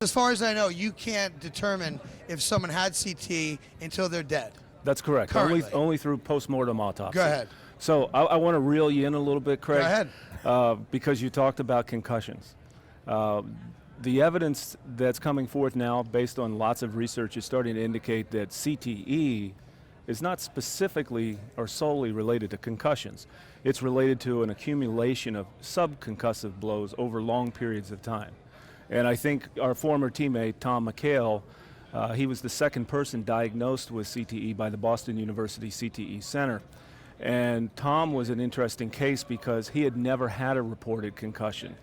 As far as I know, you can't determine if someone had CTE until they're dead. That's correct. Only through post-mortem autopsy. Go ahead. So I want to reel you in a little bit, Craig. Go ahead. Because you talked about concussions. The evidence that's coming forth now, based on lots of research, is starting to indicate that CTE is not specifically or solely related to concussions. It's related to an accumulation of subconcussive blows over long periods of time. And I think our former teammate, Tom McHale, he was the second person diagnosed with CTE by the Boston University CTE Center. And Tom was an interesting case because he had never had a reported concussion.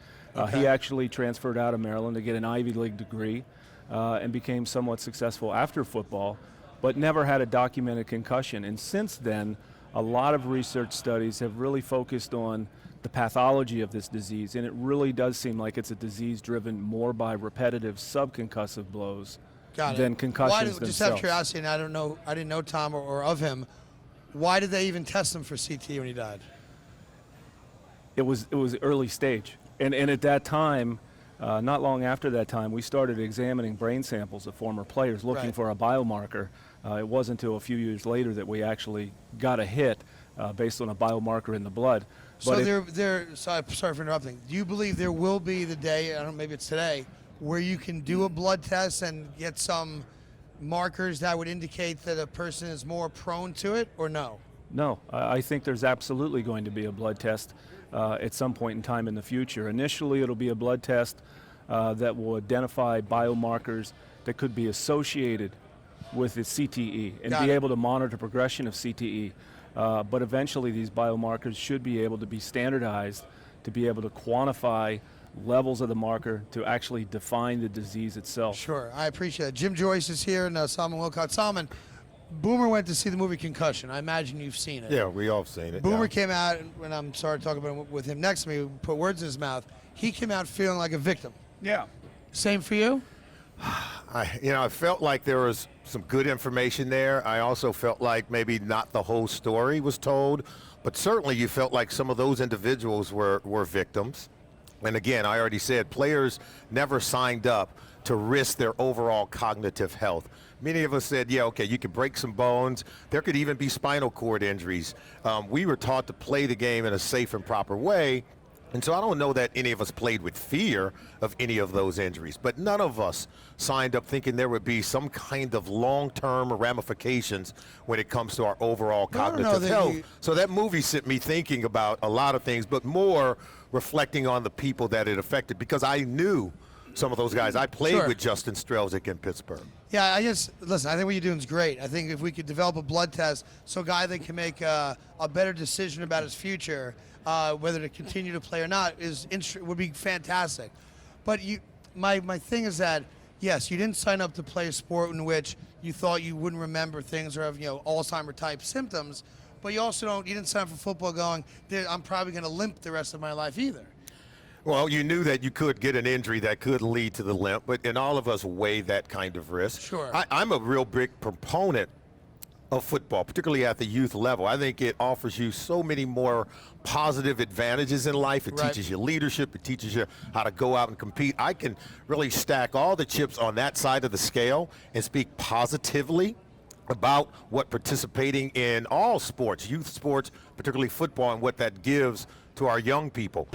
He actually transferred out of Maryland to get an Ivy League degree and became somewhat successful after football, but never had a documented concussion. And since then, a lot of research studies have really focused on the pathology of this disease, and it really does seem like it's a disease driven more by repetitive subconcussive blows than concussions themselves. Just out of curiosity, and I didn't know Tom or of him, why did they even test him for CTE when he died? It was early stage. And at that time, not long after that time, we started examining brain samples of former players looking for a biomarker. It wasn't until a few years later that we actually got a hit based on a biomarker in the blood. So sorry for interrupting. Do you believe there will be the day, I don't know, maybe it's today, where you can do a blood test and get some markers that would indicate that a person is more prone to it, or no? No, I think there's absolutely going to be a blood test at some point in time in the future. Initially, it'll be a blood test that will identify biomarkers that could be associated with the CTE and be able to monitor progression of CTE. But eventually, these biomarkers should be able to be standardized to be able to quantify levels of the marker to actually define the disease itself. Sure, I appreciate it. Jim Joyce is here and Salman Wilcots. Salman, Boomer went to see the movie Concussion. I imagine you've seen it. Yeah, we all have seen it. Boomer came out, and I'm sorry to talk about it with him next to me, put words in his mouth. He came out feeling like a victim. Yeah. Same for you? I felt like there was some good information there. I also felt like maybe not the whole story was told, but certainly you felt like some of those individuals were victims. And again, I already said players never signed up to risk their overall cognitive health. Many of us said, yeah, okay, you could break some bones. There could even be spinal cord injuries. We were taught to play the game in a safe and proper way. And so I don't know that any of us played with fear of any of those injuries, but none of us signed up thinking there would be some kind of long-term ramifications when it comes to our overall cognitive health. So that movie sent me thinking about a lot of things, but more reflecting on the people that it affected, because I knew some of those guys. I played with Justin Strelzik in Pittsburgh. Yeah, listen, I think what you're doing is great. I think if we could develop a blood test so a guy that can make a better decision about his future, whether to continue to play or not, would be fantastic. But my thing is that, yes, you didn't sign up to play a sport in which you thought you wouldn't remember things or have Alzheimer type symptoms, but you didn't sign up for football going, I'm probably going to limp the rest of my life either. Well, you knew that you could get an injury that could lead to the limp, and all of us weigh that kind of risk. Sure. I'm a real big proponent of football, particularly at the youth level. I think it offers you so many more positive advantages in life. It teaches you leadership. It teaches you how to go out and compete. I can really stack all the chips on that side of the scale and speak positively about what participating in all sports, youth sports, particularly football, and what that gives to our young people.